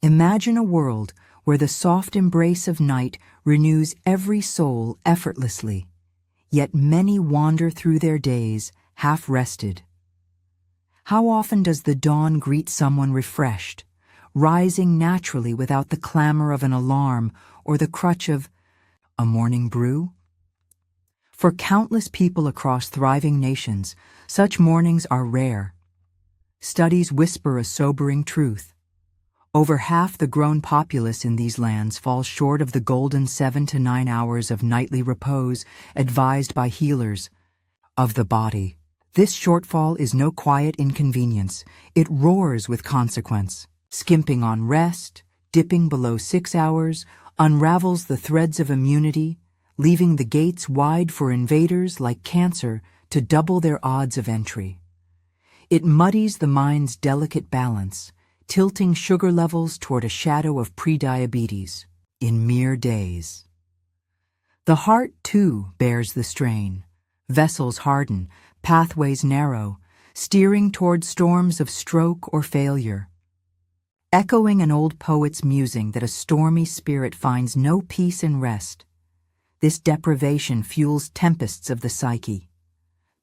Imagine a world where the soft embrace of night renews every soul effortlessly, yet many wander through their days half-rested. How often does the dawn greet someone refreshed, rising naturally without the clamor of an alarm or the crutch of a morning brew? For countless people across thriving nations, such mornings are rare. Studies whisper a sobering truth. Over half the grown populace in these lands falls short of the golden 7 to 9 hours of nightly repose advised by healers of the body. This shortfall is no quiet inconvenience. It roars with consequence. Skimping on rest, dipping below 6 hours, unravels the threads of immunity, leaving the gates wide for invaders like cancer to double their odds of entry. It muddies the mind's delicate balance, tilting sugar levels toward a shadow of prediabetes in mere days. The heart, too, bears the strain. Vessels harden, pathways narrow, steering toward storms of stroke or failure. Echoing an old poet's musing that a stormy spirit finds no peace in rest, this deprivation fuels tempests of the psyche,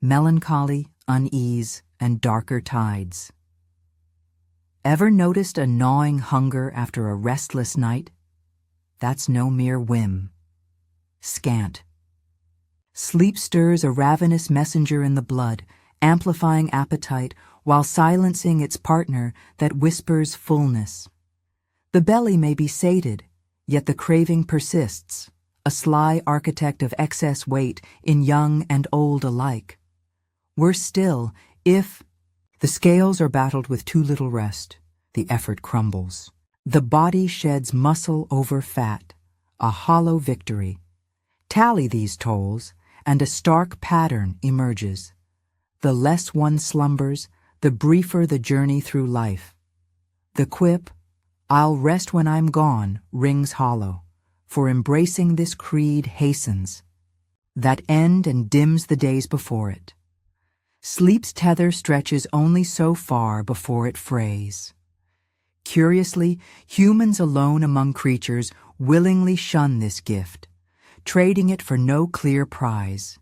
melancholy, unease, and darker tides. Ever noticed a gnawing hunger after a restless night? That's no mere whim. Scant. Sleep stirs a ravenous messenger in the blood, amplifying appetite while silencing its partner that whispers fullness. The belly may be sated, yet the craving persists, a sly architect of excess weight in young and old alike. Worse still, if the scales are battled with too little rest, the effort crumbles. The body sheds muscle over fat, a hollow victory. Tally these tolls, and a stark pattern emerges. The less one slumbers, the briefer the journey through life. The quip, "I'll rest when I'm gone," rings hollow, for embracing this creed hastens that end and dims the days before it. Sleep's tether stretches only so far before it frays. Curiously, humans alone among creatures willingly shun this gift, trading it for no clear prize.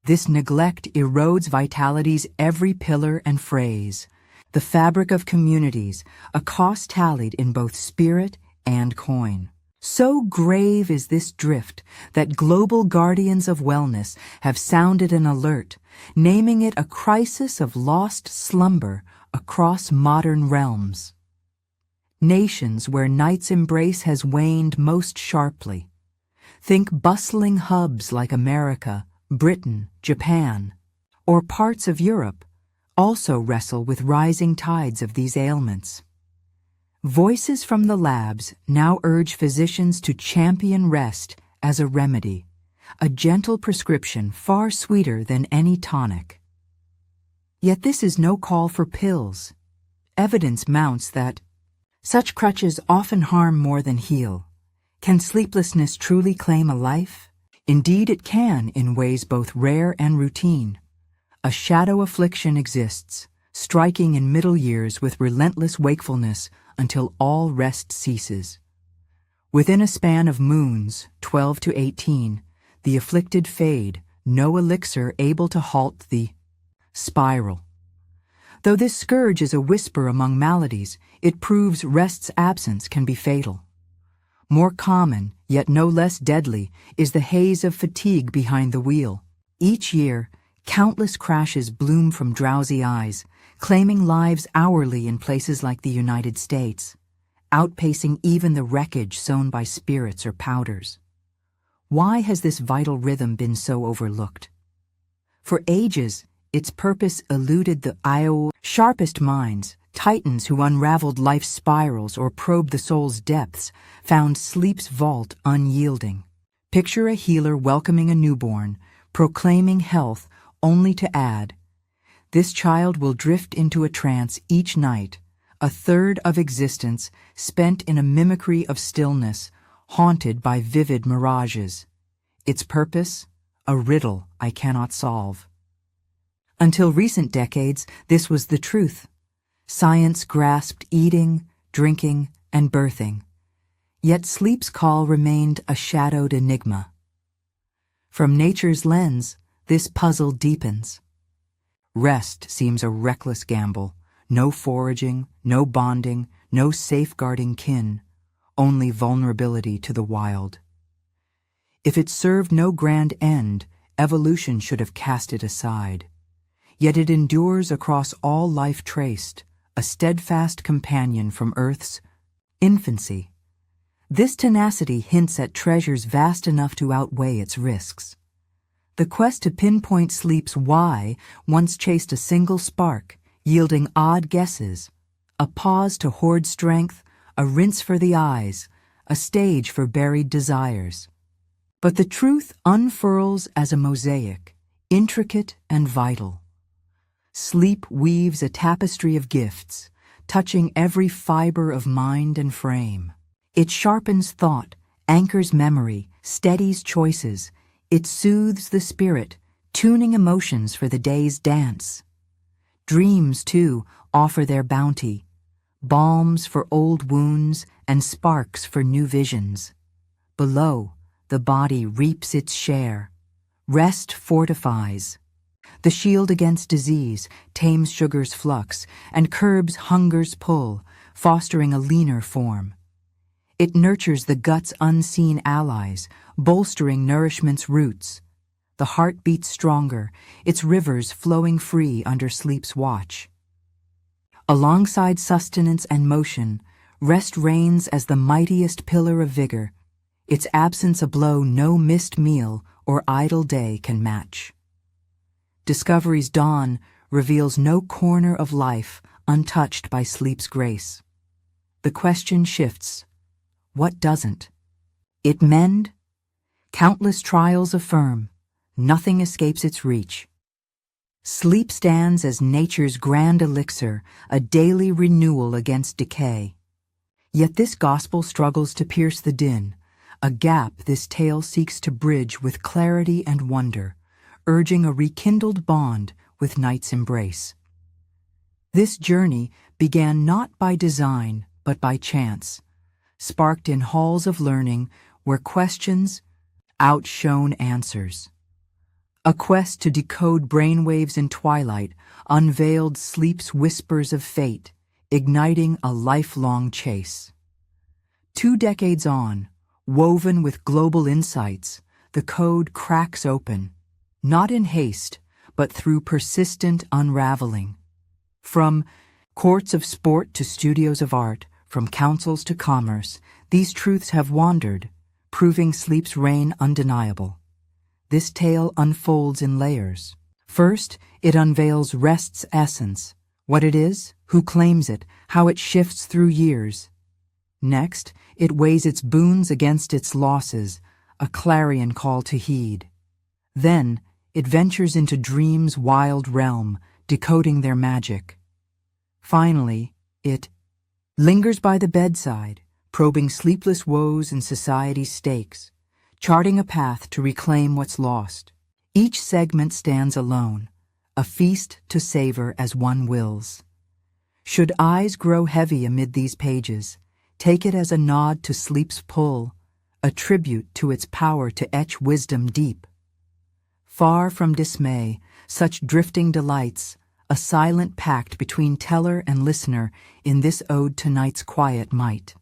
This neglect erodes vitality's every pillar and phrase, the fabric of communities, a cost tallied in both spirit and coin. So grave is this drift that global guardians of wellness have sounded an alert, naming it a crisis of lost slumber across modern realms. Nations where night's embrace has waned most sharply. Think bustling hubs like America, Britain, Japan, or parts of Europe also wrestle with rising tides of these ailments. Voices from the labs now urge physicians to champion rest as a remedy, a gentle prescription far sweeter than any tonic. Yet this is no call for pills. Evidence mounts that such crutches often harm more than heal. Can sleeplessness truly claim a life? Indeed it can in ways both rare and routine. A shadow affliction exists, striking in middle years with relentless wakefulness until all rest ceases. Within a span of moons, 12 to 18, the afflicted fade, no elixir able to halt the spiral. Though this scourge is a whisper among maladies, it proves rest's absence can be fatal. More common, yet no less deadly, is the haze of fatigue behind the wheel. Each year, countless crashes bloom from drowsy eyes, claiming lives hourly in places like the United States, outpacing even the wreckage sown by spirits or powders. Why has this vital rhythm been so overlooked? For ages, its purpose eluded the sharpest minds. Titans who unraveled life's spirals or probed the soul's depths found sleep's vault unyielding. Picture a healer welcoming a newborn, proclaiming health only to add, "This child will drift into a trance each night, a third of existence spent in a mimicry of stillness, haunted by vivid mirages. Its purpose? A riddle I cannot solve." Until recent decades, this was the truth. Science grasped eating, drinking, and birthing. Yet sleep's call remained a shadowed enigma. From nature's lens, this puzzle deepens. Rest seems a reckless gamble. No foraging, no bonding, no safeguarding kin, only vulnerability to the wild. If it served no grand end, evolution should have cast it aside. Yet it endures across all life traced, a steadfast companion from Earth's infancy. This tenacity hints at treasures vast enough to outweigh its risks. The quest to pinpoint sleep's why once chased a single spark, yielding odd guesses, a pause to hoard strength, a rinse for the eyes, a stage for buried desires. But the truth unfurls as a mosaic, intricate and vital. Sleep weaves a tapestry of gifts, touching every fiber of mind and frame. It sharpens thought, anchors memory, steadies choices. It soothes the spirit, tuning emotions for the day's dance. Dreams, too, offer their bounty, balms for old wounds and sparks for new visions. Below, the body reaps its share. Rest fortifies. The shield against disease tames sugar's flux and curbs hunger's pull, fostering a leaner form. It nurtures the gut's unseen allies, bolstering nourishment's roots. The heart beats stronger, its rivers flowing free under sleep's watch. Alongside sustenance and motion, rest reigns as the mightiest pillar of vigor, its absence a blow no missed meal or idle day can match. Discovery's dawn reveals no corner of life untouched by sleep's grace. The question shifts. What doesn't? It mend? Countless trials affirm. Nothing escapes its reach. Sleep stands as nature's grand elixir, a daily renewal against decay. Yet this gospel struggles to pierce the din, a gap this tale seeks to bridge with clarity and wonder, urging a rekindled bond with night's embrace. This journey began not by design, but by chance, sparked in halls of learning where questions outshone answers. A quest to decode brainwaves in twilight unveiled sleep's whispers of fate, igniting a lifelong chase. 2 decades on, woven with global insights, the code cracks open, not in haste, but through persistent unraveling. From courts of sport to studios of art, from councils to commerce, these truths have wandered, proving sleep's reign undeniable. This tale unfolds in layers. First, it unveils rest's essence, what it is, who claims it, how it shifts through years. Next, it weighs its boons against its losses, a clarion call to heed. Then, it ventures into dream's wild realm, decoding their magic. Finally, it lingers by the bedside, probing sleepless woes and society's stakes, charting a path to reclaim what's lost. Each segment stands alone, a feast to savor as one wills. Should eyes grow heavy amid these pages, take it as a nod to sleep's pull, a tribute to its power to etch wisdom deep. Far from dismay, such drifting delights, a silent pact between teller and listener in this ode to night's quiet might.